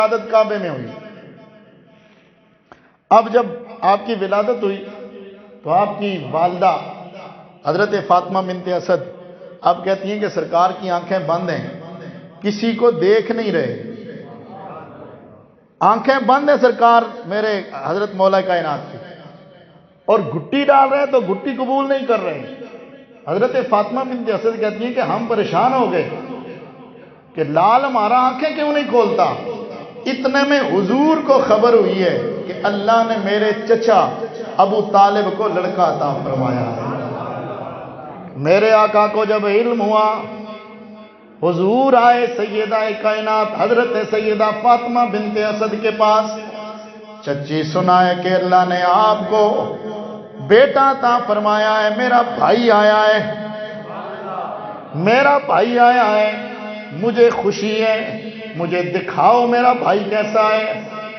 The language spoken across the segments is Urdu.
ولادت کعبے میں ہوئی۔ اب جب آپ کی ولادت ہوئی تو آپ کی والدہ حضرت فاطمہ بنت اسد اب کہتی ہیں کہ سرکار کی آنکھیں بند ہیں، کسی کو دیکھ نہیں رہے، آنکھیں بند ہیں سرکار میرے حضرت مولا کائنات کی، اور گھٹی ڈال رہے ہیں تو گھٹی قبول نہیں کر رہے۔ حضرت فاطمہ بنت اسد کہتی ہیں کہ ہم پریشان ہو گئے کہ لال ہمارا آنکھیں کیوں نہیں کھولتا۔ اتنے میں حضور کو خبر ہوئی ہے کہ اللہ نے میرے چچا ابو طالب کو لڑکا عطا فرمایا ہے۔ میرے آقا کو جب علم ہوا، حضور آئے سیدہ کائنات حضرت سیدہ فاطمہ بنت اسد کے پاس، چچی سنائے کہ اللہ نے آپ کو بیٹا عطا فرمایا ہے، میرا بھائی آیا ہے، میرا بھائی آیا ہے، مجھے خوشی ہے، مجھے دکھاؤ میرا بھائی کیسا ہے۔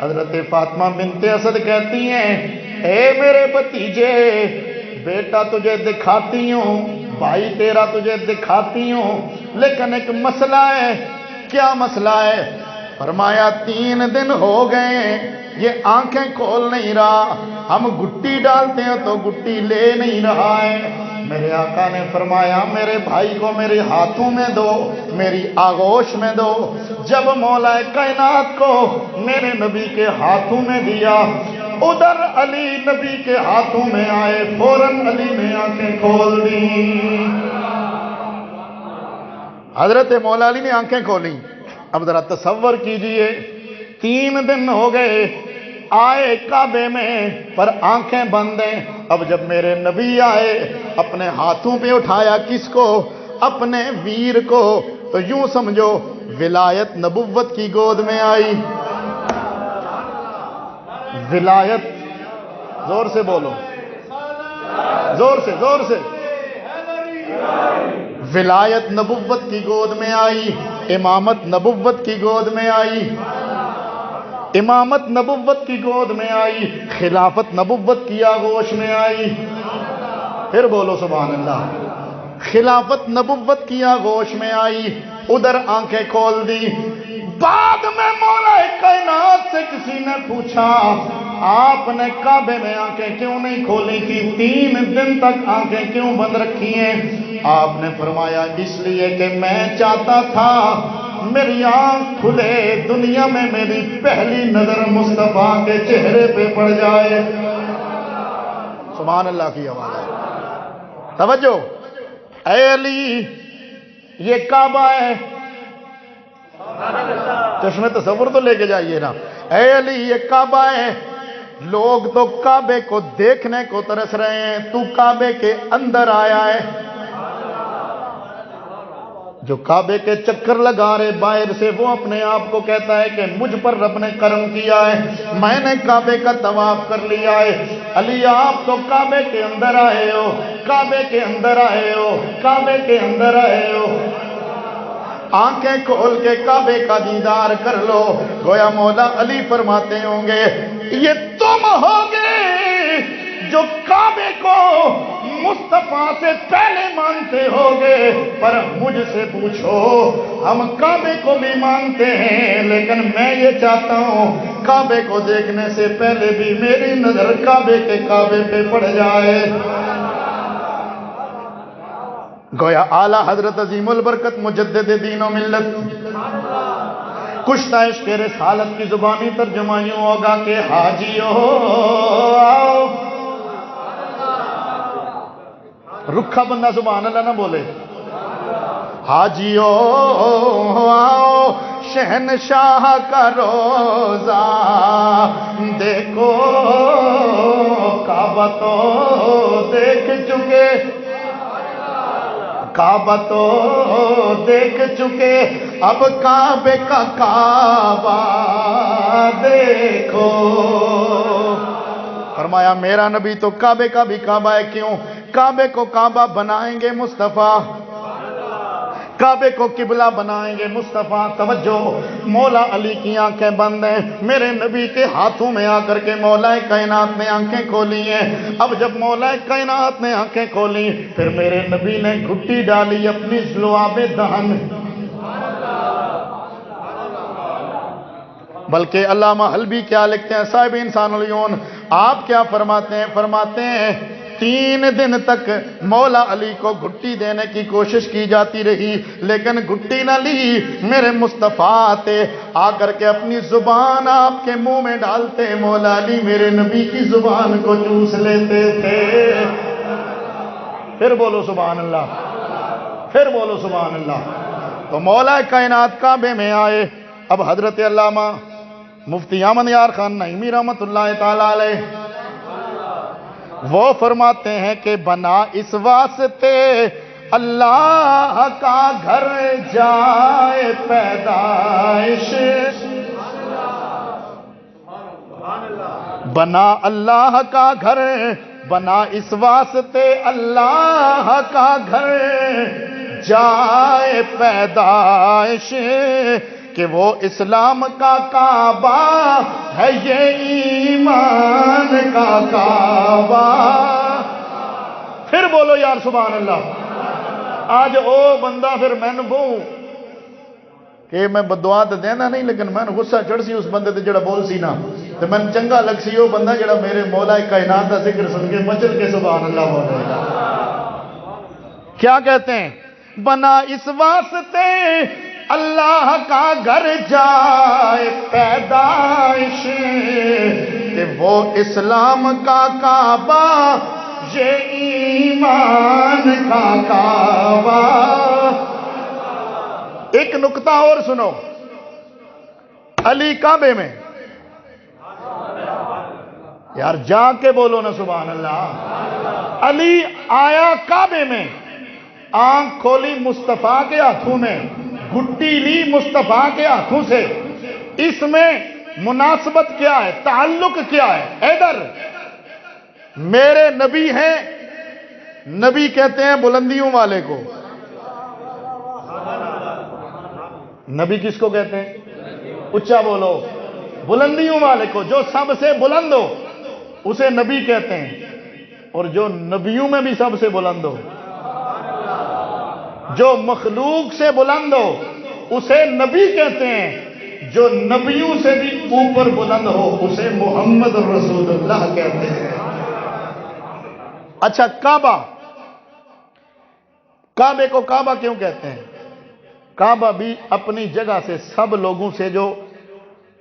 حضرت فاطمہ بنت اسد کہتی ہیں اے میرے بھتیجے، بیٹا تجھے دکھاتی ہوں، بھائی تیرا تجھے دکھاتی ہوں، لیکن ایک مسئلہ ہے۔ کیا مسئلہ ہے؟ فرمایا 3 دن ہو گئے یہ آنکھیں کھول نہیں رہا، ہم گھٹی ڈالتے ہیں تو گھٹی لے نہیں رہا ہے۔ میرے آقا نے فرمایا میرے بھائی کو میرے ہاتھوں میں دو، میری آغوش میں دو۔ جب مولا کائنات کو میرے نبی کے ہاتھوں میں دیا، ادھر علی نبی کے ہاتھوں میں آئے، فوراً علی نے آنکھیں کھول دی۔ حضرت مولا علی نے آنکھیں کھولیں۔ اب ذرا تصور کیجئے 3 دن ہو گئے آئے کعبے میں پر آنکھیں بند ہیں۔ اب جب میرے نبی آئے اپنے ہاتھوں پہ اٹھایا کس کو؟ اپنے ویر کو، تو یوں سمجھو ولایت نبوت کی گود میں آئی۔ ولایت، زور سے بولو، زور سے زور سے، ولایت نبوت کی گود میں آئی، امامت نبوت کی گود میں آئی، امامت نبوت کی گود میں آئی، خلافت نبوت کی آغوش میں آئی۔ پھر بولو سبحان اللہ، خلافت نبوت کی آغوش میں آئی، ادھر آنکھیں کھول دی۔ بعد میں مولا کائنات سے کسی نے پوچھا آپ نے کعبے میں آنکھیں کیوں نہیں کھولی تھی، 3 دن تک آنکھیں کیوں بند رکھی ہیں؟ آپ نے فرمایا اس لیے کہ میں چاہتا تھا میری آنکھ کھلے، دنیا میں میری پہلی نظر مصطفیٰ کے چہرے پہ پڑ جائے۔ سبحان اللہ کی آواز ہے، توجہ۔ اے علی یہ کعبہ ہے، چشمے تصور تو لے کے جائیے نا۔ اے علی یہ کعبہ ہے، لوگ تو کعبے کو دیکھنے کو ترس رہے ہیں، تو کعبے کے اندر آیا ہے۔ جو کعبے کے چکر لگا رہے باہر سے، وہ اپنے آپ کو کہتا ہے کہ مجھ پر رب نے کرم کیا ہے، میں نے کعبے کا طواف کر لیا ہے۔ علی آپ تو کعبے کے اندر آئے ہو، کعبے کے اندر آئے ہو، کعبے کے اندر آئے ہو، آنکھیں کھول کے کعبے کا دیدار کر لو۔ گویا مولا علی فرماتے ہوں گے یہ تم ہوگے جو کعبے کو مصطفیٰ سے پہلے مانتے ہوگے، پر مجھ سے پوچھو ہم کعبے کو بھی مانتے ہیں، لیکن میں یہ چاہتا ہوں کعبے کو دیکھنے سے پہلے بھی میری نظر کعبے کے کعبے پہ پڑ جائے۔ گویا اعلیٰ حضرت عظیم البرکت مجدد دین و ملت کشتہ عشق رسالت کی زبانی ترجمہ یوں ہوگا کہ حاجیو آؤ۔ رکھا بندہ سبحان اللہ نہ بولے۔ حاجیو آؤ شہنشاہ کا روزہ دیکھو، کعبہ تو دیکھ چکے، کعبہ تو دیکھ چکے، اب کعبے کا کعبہ دیکھو۔ فرمایا میرا نبی تو کعبے کا بھی کعبہ ہے، کیوں؟ کعبے کو کعبہ بنائیں گے مصطفیٰ، کعبے کو قبلہ بنائیں گے مصطفیٰ۔ توجہ، مولا علی کی آنکھیں بند ہیں، میرے نبی کے ہاتھوں میں آ کر کے مولا کائنات نے آنکھیں کھولی ہیں۔ اب جب مولا کائنات نے آنکھیں کھولی، پھر میرے نبی نے گھٹی ڈالی اپنی لعاب دہن، بلکہ علامہ حلبی کیا لکھتے ہیں صاحب انسان العیون، آپ کیا فرماتے ہیں 3 دن تک مولا علی کو گھٹی دینے کی کوشش کی جاتی رہی لیکن گھٹی نہ لی۔ میرے مصطفیٰ تھے، آ کر کے اپنی زبان آپ کے منہ میں ڈالتے، مولا علی میرے نبی کی زبان کو چوس لیتے تھے۔ پھر بولو سبحان اللہ، پھر بولو سبحان اللہ۔ تو مولا کائنات کعبے میں آئے۔ اب حضرت علامہ مفتی احمد یار خان نعیمی رحمت اللہ تعالی علیہ وہ فرماتے ہیں کہ بنا اس واسطے اللہ کا گھر جائے پیدائش، بنا اللہ کا گھر، بنا اس واسطے اللہ کا گھر جائے پیدائش، کہ وہ اسلام کا کعبہ ہے یہ ایمان کا کعبہ۔ پھر بولو یار سبحان اللہ۔ آج او بندہ پھر میں نے بہو کہ میں بدعا تو دینا نہیں لیکن میں غصہ چڑھ سی اس بندے تے جڑا بول سی نا تو میں چنگا لگ سی وہ بندہ جڑا میرے مولا کائنات کا ذکر سن کے مچل کے سبحان اللہ بول رہا ہے۔ کیا کہتے ہیں؟ بنا اس واسطے اللہ کا گھر جائے پیدائش، کہ وہ اسلام کا کعبہ یہ ایمان کا کعبہ۔ ایک نکتہ اور سنو، علی کعبے میں، یار جا کے بولو نا سبحان اللہ، علی آیا کعبے میں، آنکھ کھولی مصطفیٰ کے ہاتھوں میں، گھٹی لی مصطفیٰ کے ہاتھوں سے۔ اس میں مناسبت کیا ہے، تعلق کیا ہے؟ ادھر میرے نبی ہیں، نبی کہتے ہیں بلندیوں والے کو، نبی کس کو کہتے ہیں؟ اچھا بولو، بلندیوں والے کو، جو سب سے بلند ہو اسے نبی کہتے ہیں، اور جو نبیوں میں بھی سب سے بلند ہو، جو مخلوق سے بلند ہو اسے نبی کہتے ہیں، جو نبیوں سے بھی اوپر بلند ہو اسے محمد رسول اللہ کہتے ہیں۔ اچھا کعبہ، کعبے کو کعبہ کیوں کہتے ہیں؟ کعبہ بھی اپنی جگہ سے، سب لوگوں سے جو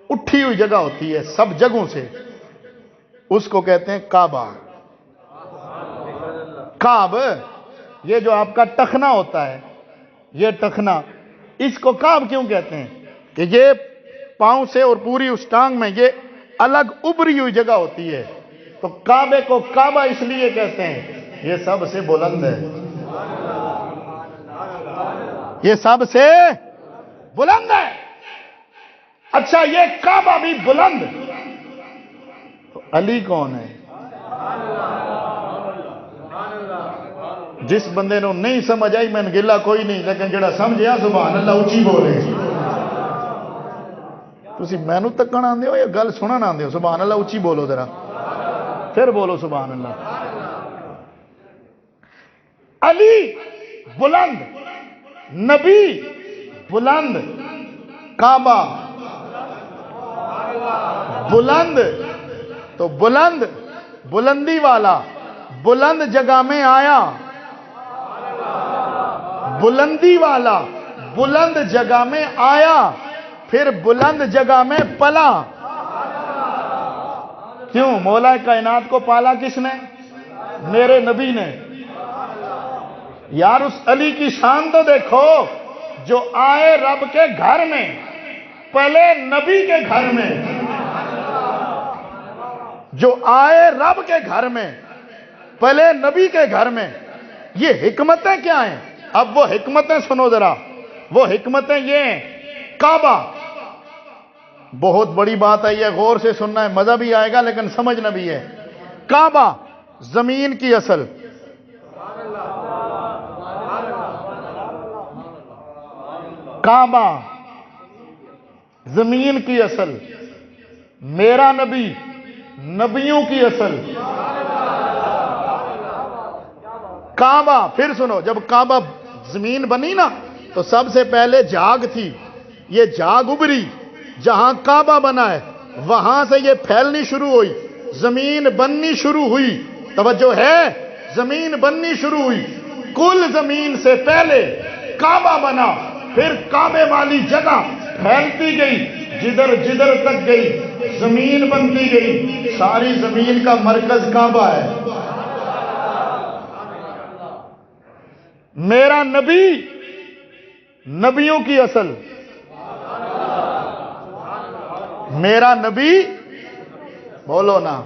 اٹھی ہوئی جگہ ہوتی ہے سب جگہوں سے، اس کو کہتے ہیں کعبہ۔ کعب یہ جو آپ کا ٹخنا ہوتا ہے، یہ ٹخنا، اس کو کعب کیوں کہتے ہیں؟ کہ یہ پاؤں سے اور پوری اس ٹانگ میں یہ الگ ابری ہوئی جگہ ہوتی ہے، تو کعبے کو کعبہ اس لیے کہتے ہیں یہ سب سے بلند ہے، یہ سب سے بلند ہے۔ اچھا یہ کعبہ بھی بلند، تو علی کون ہے؟ جس بندے نے نہیں سمجھ آئی میں نے گلا کوئی نہیں، لیکن جڑا سمجھیا سبحان اللہ اچھی بولے۔ تسی مینوں تکن آندے ہو یا گل سنن آندے ہو؟ سبحان اللہ اچھی بولو ذرا، پھر بولو سبحان اللہ۔ علی بلند، نبی بلند، کعبہ بلند، تو بلند، بلندی والا بلند جگہ میں آیا، بلندی والا بلند جگہ میں آیا، پھر بلند جگہ میں پلا۔ کیوں؟ مولا کائنات کو پالا کس نے؟ میرے نبی نے۔ یار اس علی کی شان تو دیکھو، جو آئے رب کے گھر میں، پہلے نبی کے گھر میں، جو آئے رب کے گھر میں پہلے نبی کے گھر میں۔ یہ حکمتیں کیا ہیں؟ اب وہ حکمتیں سنو ذرا، وہ حکمتیں یہ ہیں۔ کعبہ بہت بڑی بات ہے، یہ غور سے سننا ہے، مزہ بھی آئے گا لیکن سمجھنا بھی ہے۔ کعبہ زمین کی اصل، کعبہ زمین کی اصل، میرا نبی نبیوں کی اصل۔ کعبہ، پھر سنو، جب کعبہ زمین بنی نا تو سب سے پہلے جھاگ تھی، یہ جھاگ ابری، جہاں کعبہ بنا ہے وہاں سے یہ پھیلنی شروع ہوئی، زمین بننی شروع ہوئی. توجہ ہے، زمین بننی شروع ہوئی. کل زمین سے پہلے کعبہ بنا، پھر کعبے والی جگہ پھیلتی گئی، جدھر جدھر تک گئی زمین بنتی گئی. ساری زمین کا مرکز کعبہ ہے. میرا نبی نبیوں کی اصل، میرا نبی بولو نا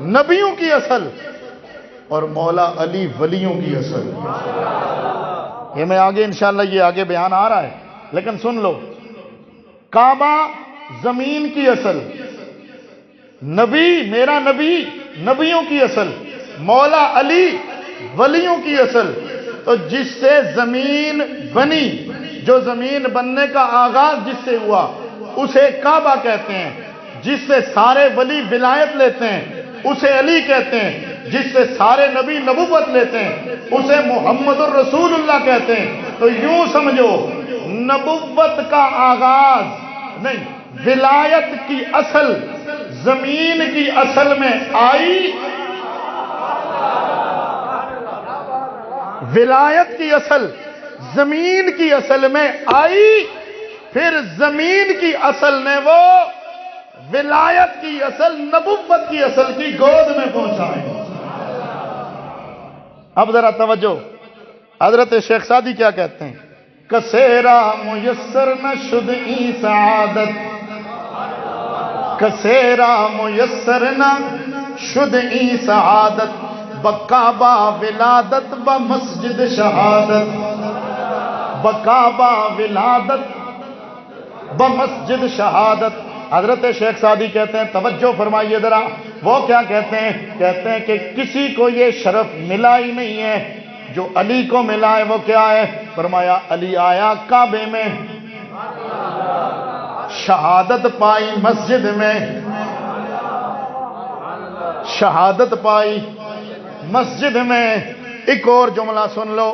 نبیوں کی اصل، اور مولا علی ولیوں کی اصل. یہ میں آگے انشاءاللہ یہ آگے بیان آ رہا ہے، لیکن سن لو. کعبہ زمین کی اصل، نبی میرا نبی نبیوں کی اصل، مولا علی ولیوں کی اصل. تو جس سے زمین بنی، جو زمین بننے کا آغاز جس سے ہوا اسے کعبہ کہتے ہیں. جس سے سارے ولی ولایت لیتے ہیں اسے علی کہتے ہیں. جس سے سارے نبی نبوت لیتے ہیں اسے محمد الرسول اللہ کہتے ہیں. تو یوں سمجھو نبوت کا آغاز نہیں، ولایت کی اصل زمین کی اصل میں آئی، ولایت کی اصل زمین کی اصل میں آئی، پھر زمین کی اصل نے وہ ولایت کی اصل نبوت کی اصل کی گود میں پہنچائے. اب ذرا توجہ، حضرت شیخ سعدی کیا کہتے ہیں؟ کسیرا میسر نہ شد ای سعادت، کسیرا میسر نہ شد ای سعادت، بکعبہ ولادت بمسجد شہادت، بکعبہ ولادت بمسجد شہادت. حضرت شیخ سعدی کہتے ہیں، توجہ فرمائیے ذرا، وہ کیا کہتے ہیں؟ کہتے ہیں کہ کسی کو یہ شرف ملا ہی نہیں ہے جو علی کو ملا ہے. وہ کیا ہے؟ فرمایا علی آیا کعبے میں، شہادت پائی مسجد میں، شہادت پائی مسجد میں. ایک اور جملہ سن لو،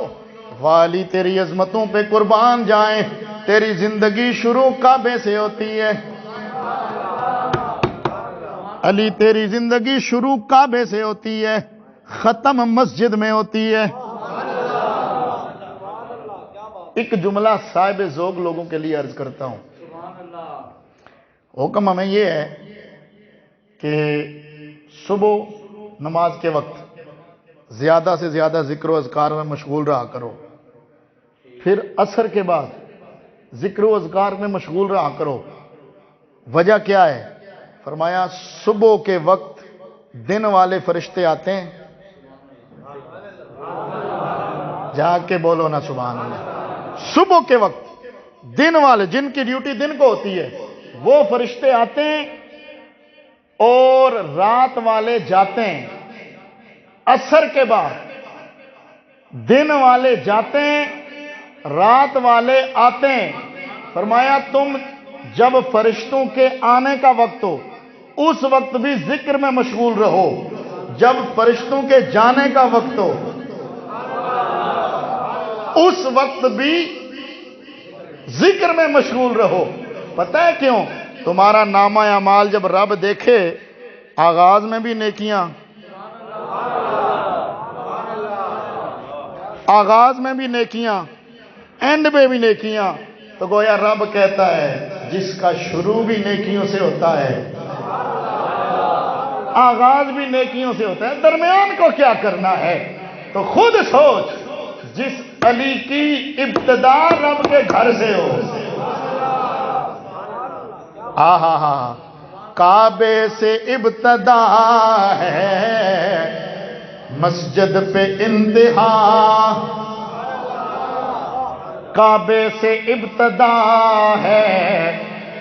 والی تیری عظمتوں پہ قربان جائیں، تیری زندگی شروع کعبے سے ہوتی ہے. علی تیری زندگی شروع کعبے سے ہوتی ہے، ختم مسجد میں ہوتی ہے. ایک جملہ صاحب ذوق لوگوں کے لیے عرض کرتا ہوں. حکم ہمیں یہ ہے کہ صبح نماز کے وقت زیادہ سے زیادہ ذکر و اذکار میں مشغول رہا کرو، پھر عصر کے بعد ذکر و اذکار میں مشغول رہا کرو. وجہ کیا ہے؟ فرمایا صبح کے وقت دن والے فرشتے آتے ہیں، جا کے بولو نا سبحان اللہ. صبح کے وقت دن والے، جن کی ڈیوٹی دن کو ہوتی ہے، وہ فرشتے آتے ہیں، اور رات والے جاتے ہیں. عصر کے بعد دن والے جاتے ہیں، رات والے آتے ہیں. فرمایا تم جب فرشتوں کے آنے کا وقت ہو اس وقت بھی ذکر میں مشغول رہو، جب فرشتوں کے جانے کا وقت ہو اس وقت بھی ذکر میں مشغول رہو. پتہ ہے کیوں؟ تمہارا نامہ اعمال جب رب دیکھے، آغاز میں بھی نیکیاں، آغاز میں بھی نیکیاں، اینڈ میں بھی نیکیاں، تو گویا رب کہتا ہے جس کا شروع بھی نیکیوں سے ہوتا ہے، آغاز بھی نیکیوں سے ہوتا ہے، درمیان کو کیا کرنا ہے؟ تو خود سوچ، جس علی کی ابتدا رب کے گھر سے ہو. کعبے سے ابتدا ہے، مسجد پہ انتہا، کعبے سے ابتدا ہے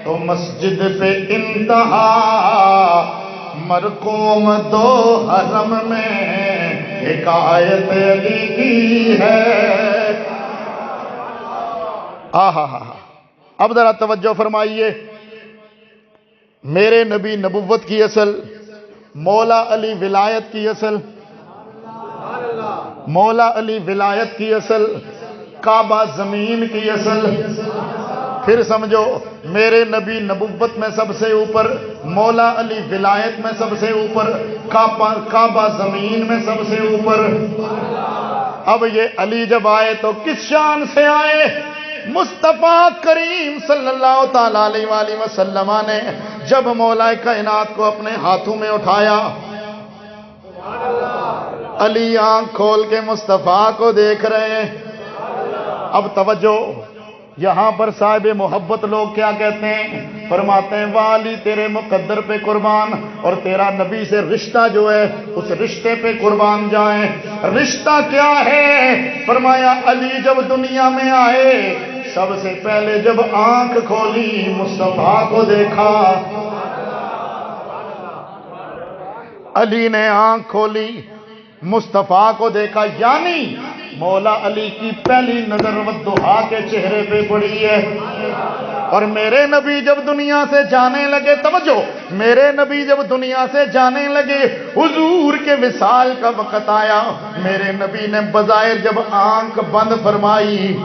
تو مسجد پہ انتہا، مرقوم دو حرم میں حکایت علی کی ہے. اب ذرا توجہ فرمائیے. میرے نبی نبوت کی اصل، مولا علی ولایت کی اصل، مولا علی ولایت کی اصل، کعبہ زمین کی اصل. پھر سمجھو میرے نبی نبوت میں سب سے اوپر، مولا علی ولایت میں سب سے اوپر، کعبہ زمین میں سب سے اوپر۔ اب یہ علی جب آئے تو کس شان سے آئے؟ مصطفیٰ کریم صلی اللہ تعالیٰ علیہ وآلہ وسلم نے جب مولا کائنات کو اپنے ہاتھوں میں اٹھایا، علی آنکھ کھول کے مصطفیٰ کو دیکھ رہے ہیں۔ اب توجہ، یہاں پر صاحب محبت لوگ کیا کہتے ہیں؟ فرماتے ہیں والی تیرے مقدر پہ قربان، اور تیرا نبی سے رشتہ جو ہے اس رشتے پہ قربان جائیں۔ رشتہ کیا ہے؟ فرمایا علی جب دنیا میں آئے سب سے پہلے جب آنکھ کھولی مصطفیٰ کو دیکھا۔ علی نے آنکھ کھولی مصطفیٰ کو دیکھا، یعنی مولا علی کی پہلی نظر والضحیٰ کے چہرے پہ پڑی ہے۔ اور میرے نبی جب دنیا سے جانے لگے، توجہ، میرے نبی جب دنیا سے جانے لگے، حضور کے وصال کا وقت آیا، میرے نبی نے بظاہر جب آنکھ بند فرمائی،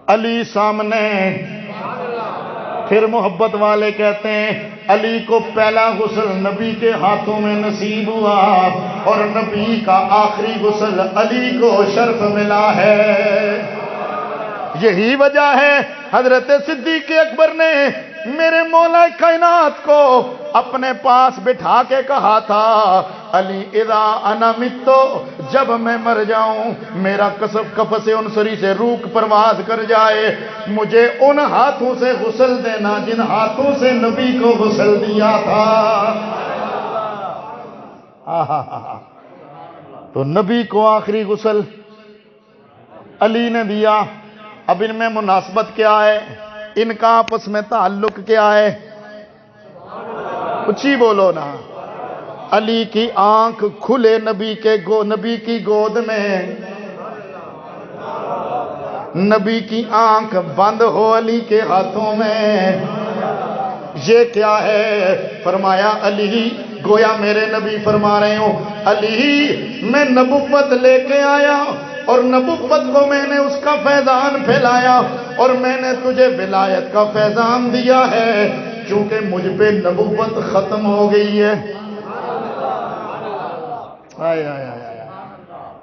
علی سامنے۔ پھر محبت والے کہتے ہیں علی کو پہلا غسل نبی کے ہاتھوں میں نصیب ہوا، اور نبی کا آخری غسل علی کو شرف ملا ہے۔ یہی وجہ ہے حضرت صدیق اکبر نے میرے مولا کائنات کو اپنے پاس بٹھا کے کہا تھا، علی اذا انا متو، جب میں مر جاؤں، میرا قفس عنصری سے روح پرواز کر جائے، مجھے ان ہاتھوں سے غسل دینا جن ہاتھوں سے نبی کو غسل دیا تھا۔ تو نبی کو آخری غسل علی نے دیا۔ اب ان میں مناسبت کیا ہے؟ ان کا آپس میں تعلق کیا ہے؟ کچھ ہی بولو نا۔ علی کی آنکھ کھلے نبی کی گود میں، نبی کی آنکھ بند ہو علی کے ہاتھوں میں۔ یہ کیا ہے؟ فرمایا علی، گویا میرے نبی فرما رہے ہوں، علی میں نبوت لے کے آیا، اور نبوت کو میں نے اس کا فیضان پھیلایا، اور میں نے تجھے ولایت کا فیضان دیا ہے، چونکہ مجھ پہ نبوت ختم ہو گئی ہے۔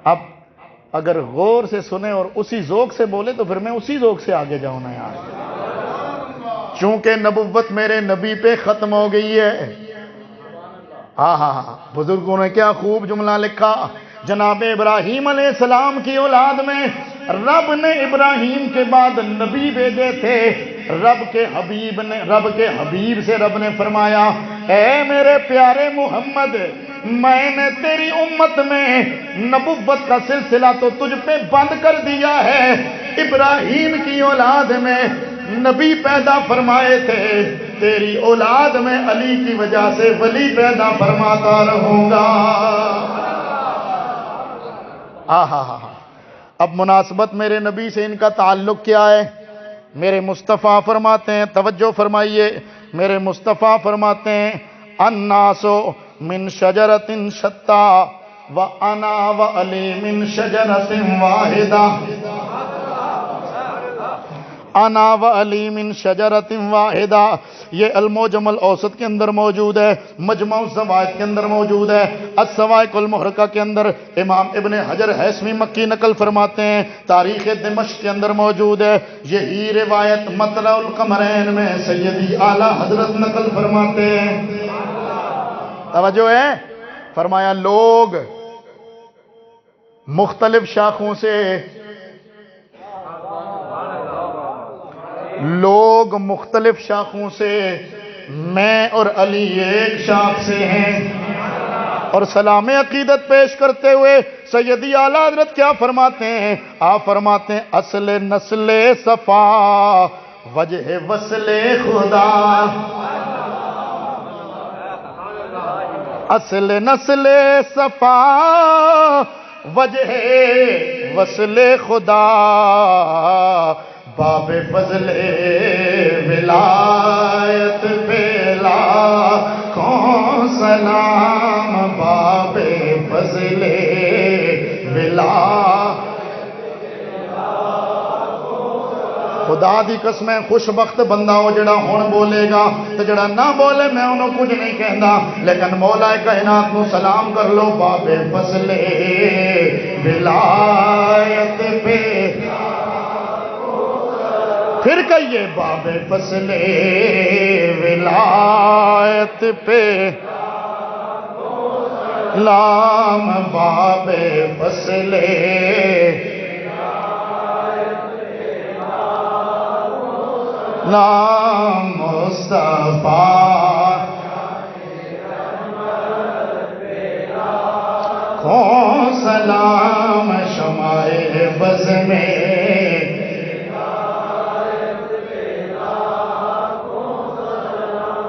اب اگر غور سے سنیں اور اسی ذوق سے بولے تو پھر میں اسی ذوق سے آگے جاؤں نا یار۔ چونکہ نبوت میرے نبی پہ ختم ہو گئی ہے۔ بزرگوں نے کیا خوب جملہ لکھا، جناب ابراہیم علیہ السلام کی اولاد میں رب نے ابراہیم کے بعد نبی بھیجے تھے، رب کے حبیب سے رب نے فرمایا، اے میرے پیارے محمد، میں نے تیری امت میں نبوت کا سلسلہ تو تجھ پہ بند کر دیا ہے، ابراہیم کی اولاد میں نبی پیدا فرمائے تھے، تیری اولاد میں علی کی وجہ سے ولی پیدا فرماتا رہوں گا۔ اب مناسبت میرے نبی سے ان کا تعلق کیا ہے؟ میرے مصطفیٰ فرماتے ہیں، توجہ فرمائیے، میرے مصطفیٰ فرماتے ہیں، الناس من شجرۃ شتیٰ وانا وعلی من شجرۃ واحدہ، انا وعلی من شجرۃ واحدہ۔ یہ المعجم الاوسط کے اندر موجود ہے، مجمع الزوائد کے اندر موجود ہے، الصواعق المحرقہ کے اندر امام ابن حجر ہیثمی مکی نقل فرماتے ہیں، تاریخ دمشق کے اندر موجود ہے۔ یہی روایت مطلع القمرین میں سیدی اعلیٰ حضرت نقل فرماتے ہیں۔ توجہ ہے، فرمایا لوگ مختلف شاخوں سے، میں اور علی ایک شاخ سے ہیں۔ اور سلام عقیدت پیش کرتے ہوئے سیدی اعلیٰ حضرت کیا فرماتے ہیں؟ آپ فرماتے ہیں، اصل نسل صفا وجہ وصل خدا، اصل نسل صفا وجہ وصل خدا، باب فضل ولایت پہلا کون سلام، باب فضل ولایت خدا دی قسم ہے خوش بخت بندہ ہو جڑا ہن بولے گا تے جڑا نہ بولے میں انہوں کچھ نہیں کہندا، لیکن مولا کائنات نو سلام کر لو باب فضل ولایت پہ، پھر کہیے باب فضل ولایت پہ لام، باب فضل نام مصطفیٰ کون سلام شمع بز میں،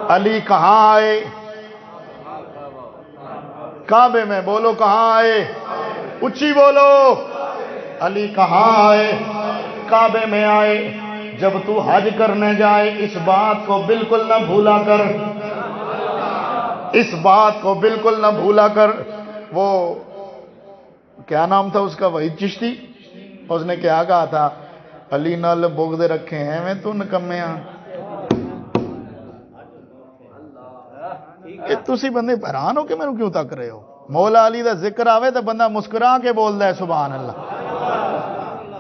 علی کہاں آئے؟ کعبے میں، بولو کہاں آئے؟ اچھی بولو، علی کہاں آئے؟ کعبے میں آئے۔ جب تو حج کرنے جائے اس بات کو بالکل نہ بھولا کر، اس بات کو بالکل نہ بھولا کر۔ وہ کیا نام تھا اس کا، وحید چشتی، اس نے کیا کہا تھا، علی نال بغض رکھے ہیں میں تو نکمے ہاں۔ کہ تسی بندے حیران ہو کہ میں کیوں تک رہے ہو؟ مولا علی دا ذکر آوے تو بندہ مسکرا کے بول دے سبحان اللہ۔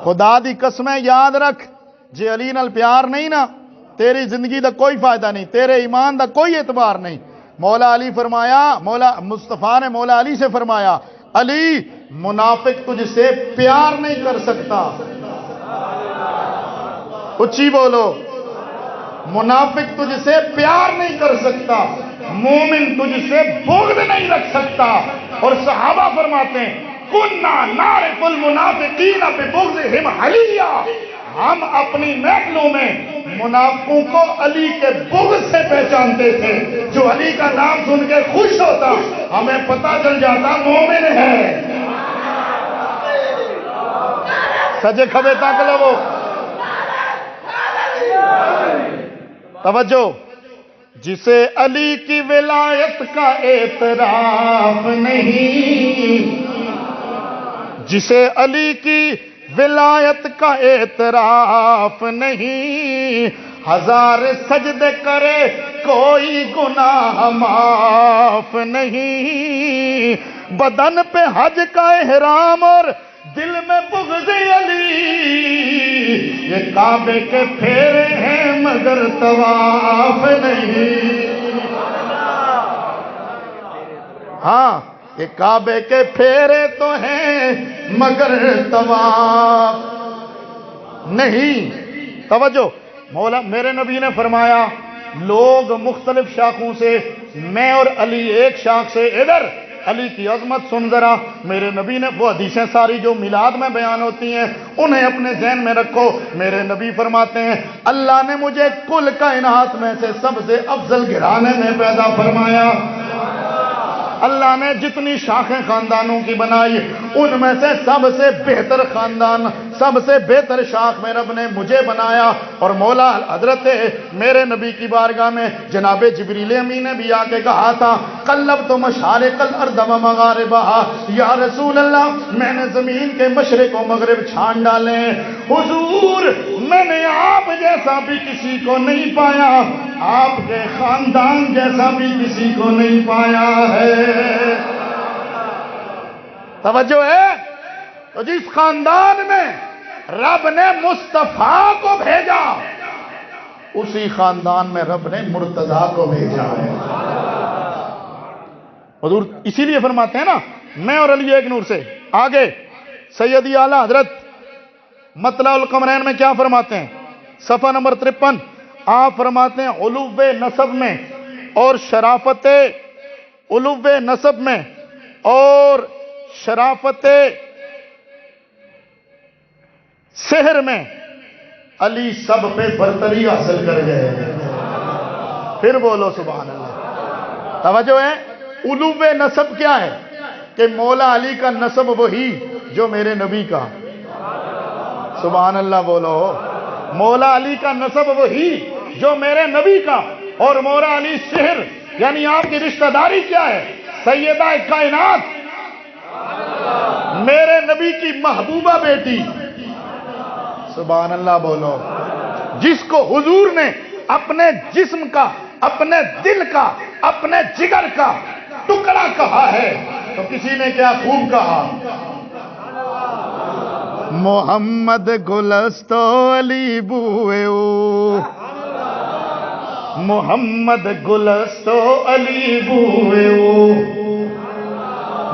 خدا دی قسم ہے یاد رکھ، جے علی نال پیار نہیں نا تیری زندگی دا کوئی فائدہ نہیں، تیرے ایمان دا کوئی اعتبار نہیں۔ مولا علی فرمایا، مولا مصطفیٰ نے مولا علی سے فرمایا، علی منافق تجھ سے پیار نہیں کر سکتا، اچھی بولو، منافق تجھ سے پیار نہیں کر سکتا، مومن تجھ سے بغض نہیں رکھ سکتا۔ اور صحابہ فرماتے ہیں کننا نعرف المنافقین ببغضہم حلیہ، ہم اپنی محفلوں میں منافقوں کو علی کے بغض سے پہچانتے تھے۔ جو علی کا نام سن کے خوش ہوتا ہمیں پتہ چل جاتا مومن ہے۔ سجے کھبے تاک لو، توجہ، جسے علی کی ولایت کا اعتراف نہیں، جسے علی کی ولایت کا اعتراف نہیں، ہزار سجدے کرے کوئی گناہ معاف نہیں، بدن پہ حج کا احرام اور دل میں بغض علی، یہ کعبے کے پھیرے ہیں مگر طواف نہیں۔ ہاں یہ کعبے کے پھیرے تو ہیں مگر طواف نہیں۔ توجہ، مولا میرے نبی نے فرمایا لوگ مختلف شاخوں سے، میں اور علی ایک شاخ سے، ادھر علی کی عظمت سن ذرا۔ میرے نبی نے وہ حدیثیں ساری جو میلاد میں بیان ہوتی ہیں انہیں اپنے ذہن میں رکھو۔ میرے نبی فرماتے ہیں اللہ نے مجھے کل کائنات میں سے سب سے افضل گھرانے میں پیدا فرمایا۔ اللہ نے جتنی شاخیں خاندانوں کی بنائی ان میں سے سب سے بہتر خاندان، سب سے بہتر شاخ میں رب نے مجھے بنایا۔ اور مولا حضرت میرے نبی کی بارگاہ میں جناب جبریل امین نے بھی آ کے کہا تھا قلبت مشارق الارض و مغاربہا، یا رسول اللہ میں نے زمین کے مشرق و مغرب چھان ڈالے ہیں، حضور میں نے آپ جیسا بھی کسی کو نہیں پایا، آپ کے خاندان جیسا بھی کسی کو نہیں پایا ہے۔ توجہ ہے؟ تو جس خاندان میں رب نے مصطفیٰ کو بھیجا اسی خاندان میں رب نے مرتضیٰ کو بھیجا ہے۔ حضور اسی لیے فرماتے ہیں نا میں اور علی ایک نور سے۔ آگے سیدی اعلیٰ حضرت مطلع القمرین میں کیا فرماتے ہیں؟ صفحہ نمبر 53 آپ فرماتے ہیں علو نسب میں اور شرافت، علو نسب میں اور شرافت سحر میں علی سب پہ برتری حاصل کر گئے ہیں۔ پھر بولو سبحان اللہ۔ توجہ ہے، علو نسب کیا ہے کہ مولا علی کا نسب وہی جو میرے نبی کا، سبحان اللہ بولو، مولا علی کا نسب وہی جو میرے نبی کا، اور مولا علی سحر یعنی آپ کی رشتہ داری کیا ہے؟ سیدہ کائنات میرے نبی کی محبوبہ بیٹی، سبحان اللہ بولو، جس کو حضور نے اپنے جسم کا، اپنے دل کا، اپنے جگر کا ٹکڑا کہا ہے، تو کسی نے کیا خوب کہا، محمد گلستو علی بوئے او، محمد گلستو علی بوئے او،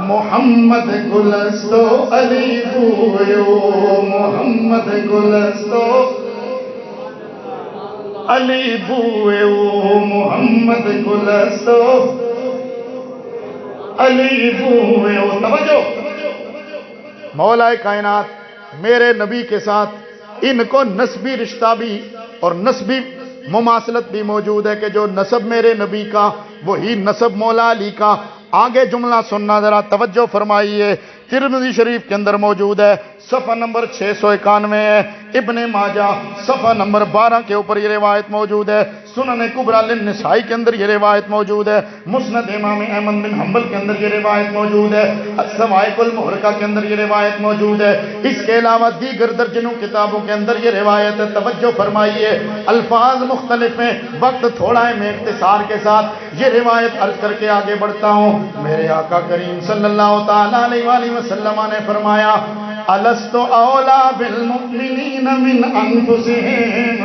محمد گلستو علی بوئے او، محمد گلستو علی بوئے او، محمد گلستو علی بوئے او۔ توجہ، مولا کائنات میرے نبی کے ساتھ ان کو نسبی رشتہ بھی اور نسبی مماثلت بھی موجود ہے کہ جو نسب میرے نبی کا وہی نسب مولا علی کا۔ آگے جملہ سننا ذرا توجہ فرمائیے، ترمذی شریف کے اندر موجود ہے، صفحہ نمبر 691 ہے، ابن ماجہ صفحہ نمبر 12 کے اوپر یہ روایت موجود ہے، سنن کبریٰ للنسائی کے اندر یہ روایت موجود ہے، مسند امام احمد بن حنبل کے اندر یہ روایت موجود ہے، الصواعق المحرقہ کے اندر یہ روایت موجود ہے، اس کے علاوہ دیگر درجنوں کتابوں کے اندر یہ روایت ہے۔ توجہ فرمائیے، الفاظ مختلف ہیں، وقت تھوڑا ہے، میں اختصار کے ساتھ یہ روایت عرض کر کے آگے بڑھتا ہوں۔ میرے آقا کریم صلی اللہ تعالیٰ علیہ وآلہ وسلم نے فرمایا، الست اولا بالمؤمنین من انفسہم،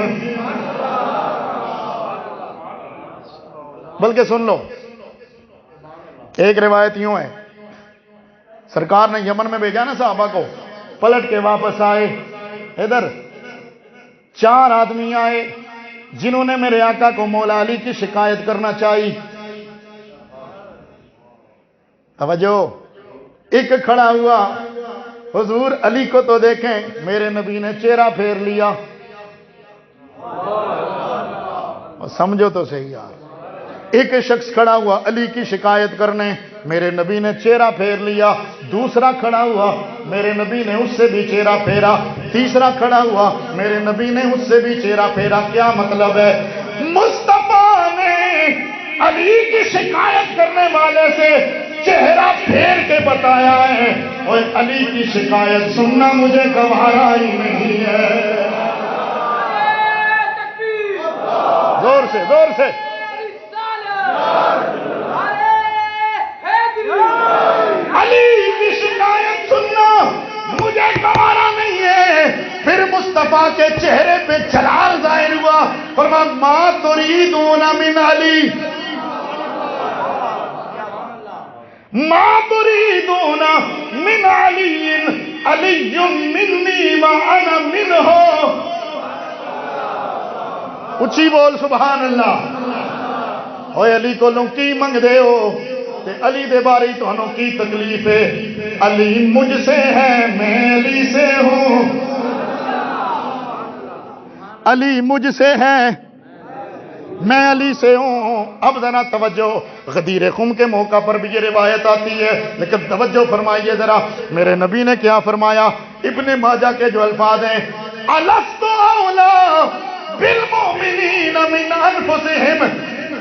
بلکہ سن لو، ایک روایت یوں ہے، سرکار نے یمن میں بھیجا نا صحابہ کو، پلٹ کے واپس آئے، ادھر 4 آدمی آئے جنہوں نے میرے آقا کو مولا علی کی شکایت کرنا چاہی۔ توجہ، ایک کھڑا ہوا، حضور علی کو تو دیکھیں، میرے نبی نے چہرہ پھیر لیا، سمجھو تو صحیح یار، ایک شخص کھڑا ہوا علی کی شکایت کرنے، میرے نبی نے چہرہ پھیر لیا، دوسرا کھڑا ہوا، میرے نبی نے اس سے بھی چہرہ پھیرا، تیسرا کھڑا ہوا، میرے نبی نے اس سے بھی چہرہ پھیرا۔ کیا مطلب ہے؟ مصطفیٰ نے علی کی شکایت کرنے والے سے چہرہ پھیر کے بتایا ہے، اور علی کی شکایت سننا مجھے گوارا ہی نہیں ہے۔ زور سے، زور سے، علی کی شکایت سننا مجھے گوارا نہیں ہے۔ پھر مصطفیٰ کے چہرے پہ جلال ظاہر ہوا، فرمایا ما تريدون من علی، ما تريدون من علی، علی منی وانا منہ۔ اچھی بول سبحان اللہ۔ اوے علی کو لوں کی منگ دے ہو تے علی دے بارے تو انہوں کی تکلیف ہے، علی مجھ سے ہے میں علی سے ہوں، علی مجھ سے ہے میں علی سے ہوں۔ اب ذرا توجہ، غدیر خم کے موقع پر بھی یہ روایت آتی ہے، لیکن توجہ فرمائیے ذرا، میرے نبی نے کیا فرمایا؟ ابن ماجہ کے جو الفاظ ہیں، الست اولا بالمؤمنین من انفسہم،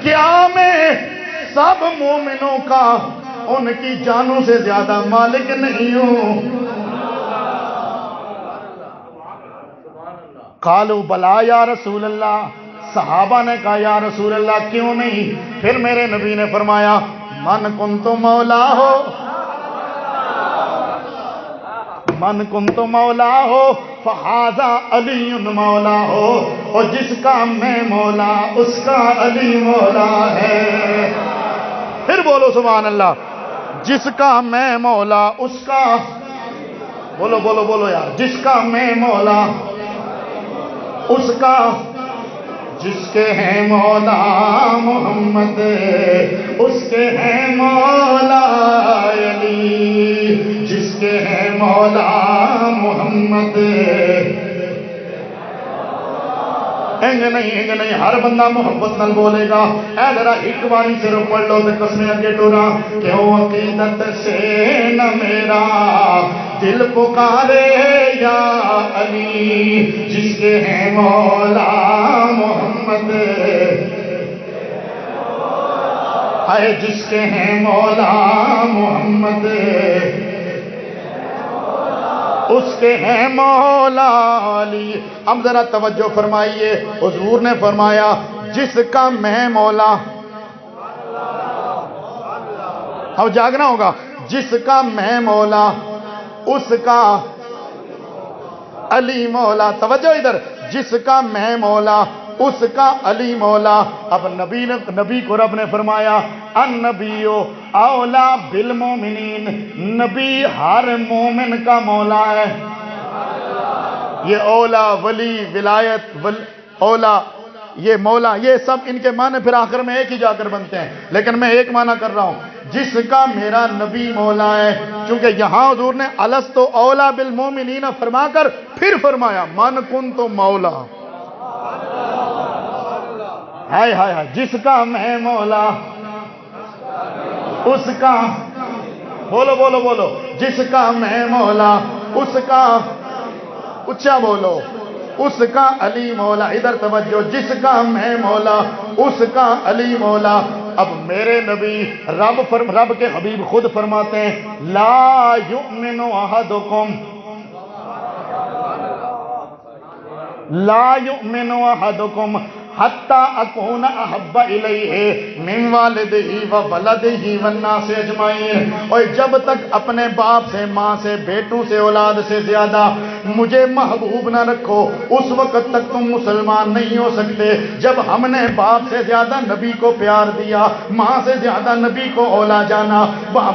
کیا میں سب مومنوں کا ان کی جانوں سے زیادہ مالک نہیں ہوں؟ قالوا بلا یا رسول اللہ، صحابہ نے کہا یا رسول اللہ کیوں نہیں؟ پھر میرے نبی نے فرمایا من کنت مولا ہو، من کنت مولا ہو فہذا علی مولا ہو، اور جس کا میں مولا اس کا علی مولا ہے۔ پھر بولو سبحان اللہ، جس کا میں مولا اس کا، بولو بولو بولو یار، جس کا میں مولا اس کا، جس کے ہیں مولا محمد اس کے ہیں مولا علی، جس کے ہیں مولا محمد۔ انج نہیں، ہر بندہ محبت نال بولے گا۔ اے ذرا ایک باری صرف پڑھ لو تے قسمیں اگے ٹورا، کیوں عقیدت سے نہ میرا دل پکارے یا علی، جس کے ہیں مولا محمد، اے جس کے ہیں مولا محمد اس کے ہیں مولا علی۔ اب ذرا توجہ فرمائیے، حضور نے فرمایا جس کا میں مولا، اب جاگنا ہوگا، جس کا میں مولا اس کا علی مولا. توجہ ادھر، جس کا میں مولا اس کا علی مولا. اب نبی کو رب نے فرمایا النبی اولا بالمومنین، نبی ہر مومن کا مولا ہے. یہ اولا، ولی، ولایت، اولا، یہ مولا، یہ سب ان کے معنی پھر آخر میں ایک ہی جا کر بنتے ہیں، لیکن میں ایک معنی کر رہا ہوں، جس کا میرا نبی مولا ہے. چونکہ یہاں حضور نے الست اولا بالمومنین فرما کر پھر فرمایا من کن تو مولا. ہائے ہائے ہائے، جس کا میں مولا اس کا، بولو بولو بولو، جس کا میں مولا اس کا، اچھا بولو، اس کا علی مولا. ادھر توجہ، جس کا میں مولا اس کا علی مولا. اب میرے نبی رب کے حبیب خود فرماتے ہیں لا یؤمن احدکم، لا یؤمن احدکم حتی اکون احب الیہ من والدہ و ولدہ والناس اجمعین. اور جب تک اپنے باپ سے، ماں سے، بیٹوں سے، اولاد سے زیادہ مجھے محبوب نہ رکھو اس وقت تک تم مسلمان نہیں ہو سکتے. جب ہم نے باپ سے زیادہ نبی کو پیار دیا، ماں سے زیادہ نبی کو اولا جانا،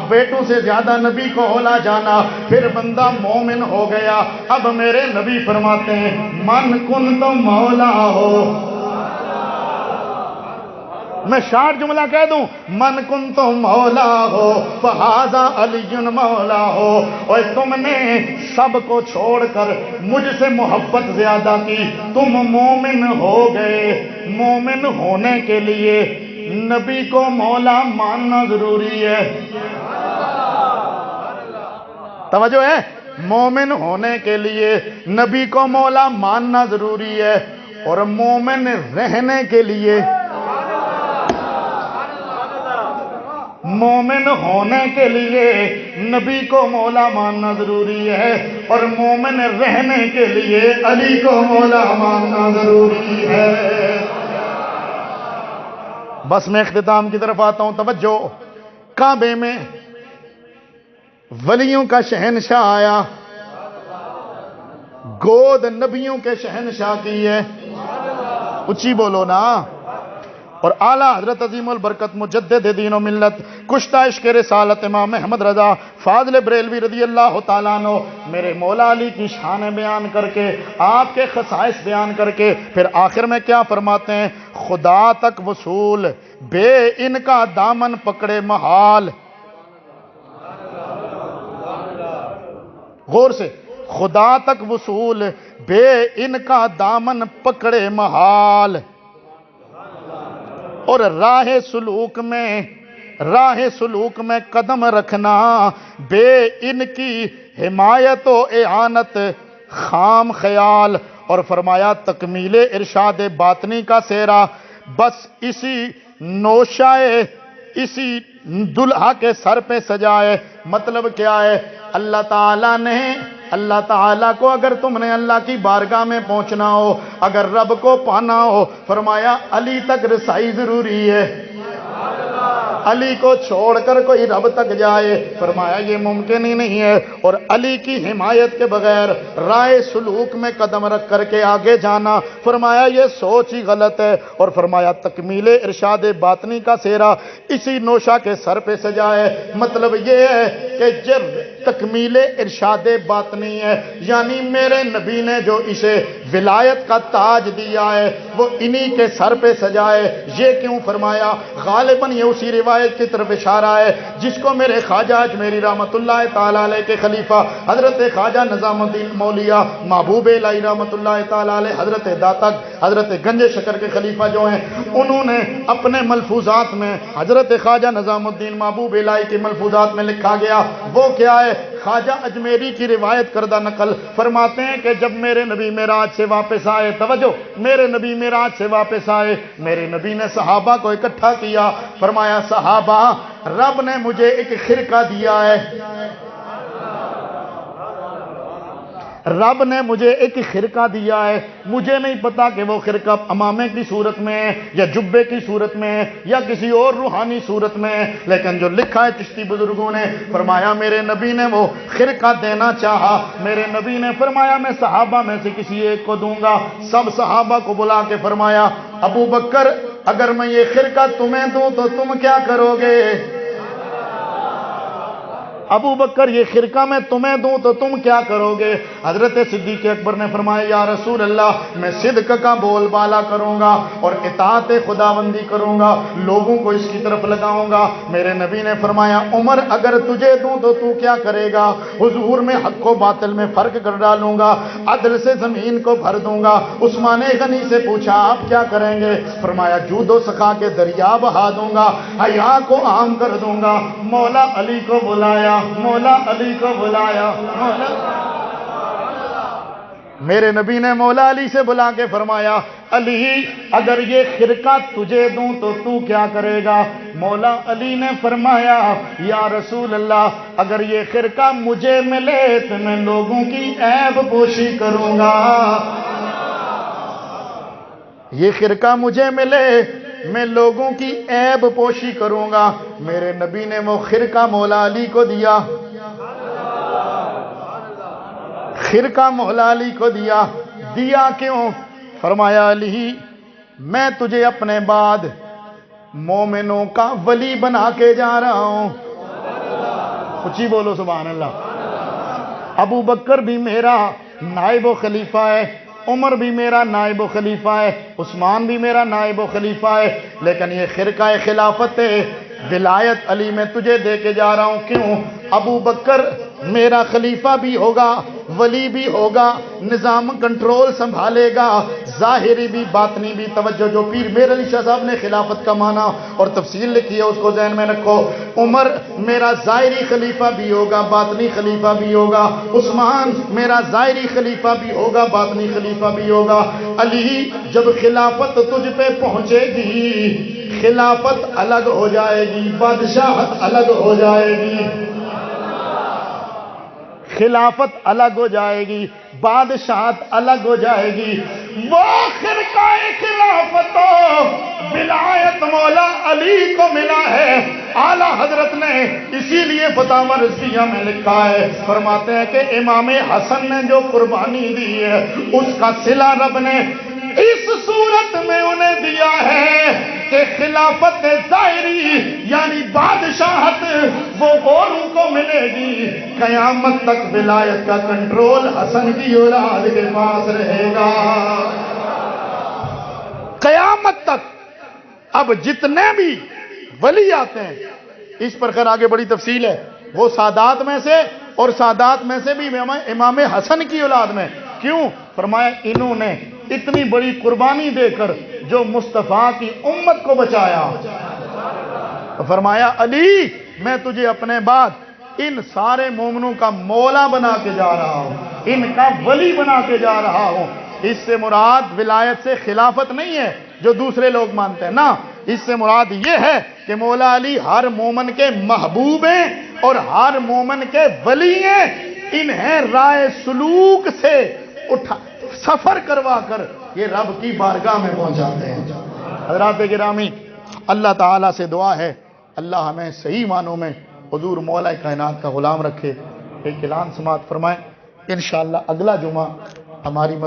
بیٹوں سے زیادہ نبی کو اولا جانا، پھر بندہ مومن ہو گیا. اب میرے نبی فرماتے ہیں من کن تو مولا ہو. میں شارٹ جملہ کہہ دوں، من کن تو مولا ہو فہذا علی مولا ہو. اور تم نے سب کو چھوڑ کر مجھ سے محبت زیادہ کی، تم مومن ہو گئے. مومن ہونے کے لیے نبی کو مولا ماننا ضروری ہے. توجہ ہے، مومن ہونے کے لیے نبی کو مولا ماننا ضروری ہے. اور مومن رہنے کے لیے، مومن ہونے کے لیے نبی کو مولا ماننا ضروری ہے، اور مومن رہنے کے لیے علی کو مولا ماننا ضروری ہے. بس میں اختتام کی طرف آتا ہوں. توجہ، کعبے میں ولیوں کا شہنشاہ آیا، گود نبیوں کے شہنشاہ کی ہے. اچھی بولو نا. اور اعلیٰ حضرت عظیم البرکت مجدد دین و ملت کشتہ عشق رسالت امام احمد رضا فاضل بریلوی رضی اللہ تعالیٰ عنہ میرے مولا علی کی شان بیان کر کے، آپ کے خصائص بیان کر کے، پھر آخر میں کیا فرماتے ہیں؟ خدا تک وصول بے ان کا دامن پکڑے محال. غور سے، خدا تک وصول بے ان کا دامن پکڑے محال. اور راہ سلوک میں قدم رکھنا بے ان کی حمایت و اعانت خام خیال. اور فرمایا تکمیل ارشاد باطنی کا سیرا بس اسی نوشائے، اسی دلہا کے سر پہ سجائے. مطلب کیا ہے؟ اللہ تعالیٰ کو اگر تم نے اللہ کی بارگاہ میں پہنچنا ہو، اگر رب کو پانا ہو، فرمایا علی تک رسائی ضروری ہے. علی کو چھوڑ کر کوئی رب تک جائے، فرمایا یہ ممکن ہی نہیں ہے. اور علی کی حمایت کے بغیر رائے سلوک میں قدم رکھ کر کے آگے جانا، فرمایا یہ سوچ ہی غلط ہے. اور فرمایا تکمیل ارشاد باطنی کا سیرا اسی نوشہ کے سر پہ سجائے. مطلب یہ ہے کہ جب تکمیل ارشاد باطنی ہے، یعنی میرے نبی نے جو اسے ولایت کا تاج دیا ہے وہ انہی کے سر پہ سجائے. یہ کیوں فرمایا؟ غالباً یہ اسی روایت کی طرف اشارہ ہے جس کو میرے خواجہ اجمیری رحمت اللہ تعالیٰ علیہ کے خلیفہ حضرت خواجہ نظام الدین مولیہ محبوب الہی رحمت اللہ تعالیٰ علیہ، حضرت داتک، حضرت گنج شکر کے خلیفہ جو ہیں، انہوں نے اپنے ملفوظات میں حضرت خواجہ نظام الدین محبوب الہی کے ملفوظات میں لکھا گیا. وہ کیا ہے؟ خواجہ اجمیری کی روایت کردہ نقل فرماتے ہیں کہ جب میرے نبی معراج سے واپس آئے، توجہ، میرے نبی معراج سے واپس آئے، میرے نبی نے صحابہ کو اکٹھا کیا. فرمایا صحابہ، رب نے مجھے ایک خرقہ دیا ہے، رب نے مجھے ایک خرقہ دیا ہے، مجھے نہیں پتا کہ وہ خرقہ امامے کی صورت میں ہے یا جبے کی صورت میں ہے یا کسی اور روحانی صورت میں ہے، لیکن جو لکھا ہے چشتی بزرگوں نے فرمایا میرے نبی نے وہ خرقہ دینا چاہا، میرے نبی نے فرمایا میں صحابہ میں سے کسی ایک کو دوں گا۔ سب صحابہ کو بلا کے فرمایا ابو بکر اگر میں یہ خرقہ تمہیں دوں تو تم کیا کرو گے؟ ابو بکر یہ خرقہ میں تمہیں دوں تو تم کیا کرو گے؟ حضرت صدیق اکبر نے فرمایا یا رسول اللہ میں صدق کا بول بالا کروں گا اور اطاعت خداوندی کروں گا، لوگوں کو اس کی طرف لگاؤں گا۔ میرے نبی نے فرمایا عمر اگر تجھے دوں تو تو کیا کرے گا؟ حضور میں حق و باطل میں فرق کر ڈالوں گا، عدل سے زمین کو بھر دوں گا۔ عثمان غنی سے پوچھا آپ کیا کریں گے؟ فرمایا جود و سخا کے دریا بہا دوں گا، حیا کو عام کر دوں گا۔ مولا علی کو بلایا، مولا علی کو بلایا، میرے نبی نے مولا علی سے بلا کے فرمایا علی اگر یہ خرقہ تجھے دوں تو تو کیا کرے گا؟ مولا علی نے فرمایا یا رسول اللہ اگر یہ خرقہ مجھے ملے تو میں لوگوں کی عیب پوشی کروں گا، یہ خرقہ مجھے ملے میں لوگوں کی عیب پوشی کروں گا۔ میرے نبی نے وہ خرقہ مولا علی کو دیا، خرقہ مولا علی کو دیا۔ دیا کیوں؟ فرمایا علی میں تجھے اپنے بعد مومنوں کا ولی بنا کے جا رہا ہوں، کچھ بولو سبحان اللہ۔ ابو بکر بھی میرا نائب و خلیفہ ہے، عمر بھی میرا نائب و خلیفہ ہے، عثمان بھی میرا نائب و خلیفہ ہے، لیکن یہ خرقہ خلافت ولایت علی میں تجھے دے کے جا رہا ہوں۔ کیوں؟ ابو بکر میرا خلیفہ بھی ہوگا، ولی بھی ہوگا، نظام کنٹرول سنبھالے گا، ظاہری بھی باطنی بھی۔ توجہ جو پیر میر علی شاہ صاحب نے خلافت کا معنی اور تفصیل لکھی ہے اس کو ذہن میں رکھو۔ عمر میرا ظاہری خلیفہ بھی ہوگا، باطنی خلیفہ بھی ہوگا، عثمان میرا ظاہری خلیفہ بھی ہوگا، باطنی خلیفہ بھی ہوگا۔ علی جب خلافت تجھ پہ پہنچے گی خلافت الگ ہو جائے گی، بادشاہت الگ ہو جائے گی، خلافت الگ ہو جائے گی، بادشاہت الگ ہو جائے گی۔ وہ خرقہ خلافت ولایت مولا علی کو ملا ہے۔ اعلیٰ حضرت نے اسی لیے فتاوی رضویہ میں لکھا ہے، فرماتے ہیں کہ امام حسن نے جو قربانی دی ہے اس کا صلہ رب نے اس صورت میں انہیں دیا ہے کہ خلافت ظاہری یعنی بادشاہت وہ اوروں کو ملے گی، قیامت تک ولایت کا کنٹرول حسن کی اولاد کے پاس رہے گا، قیامت تک۔ اب جتنے بھی ولی آتے ہیں اس پر خیر آگے بڑی تفصیل ہے، وہ سادات میں سے اور سادات میں سے بھی امام حسن کی اولاد میں۔ کیوں؟ فرمایا انہوں نے اتنی بڑی قربانی دے کر جو مصطفیٰ کی امت کو بچایا۔ فرمایا علی میں تجھے اپنے بعد ان سارے مومنوں کا مولا بنا کے جا رہا ہوں، ان کا ولی بنا کے جا رہا ہوں۔ اس سے مراد ولایت سے خلافت نہیں ہے جو دوسرے لوگ مانتے ہیں، نہ، اس سے مراد یہ ہے کہ مولا علی ہر مومن کے محبوب ہیں اور ہر مومن کے ولی ہیں، انہیں رائے سلوک سے سفر کروا کر یہ رب کی بارگاہ میں پہنچاتے ہیں۔ حضرات گرامی اللہ تعالیٰ سے دعا ہے اللہ ہمیں صحیح معنوں میں حضور مولا کائنات کا غلام رکھے۔ ایک اعلان سماعت فرمائیں، انشاءاللہ اگلا جمعہ ہماری مسجد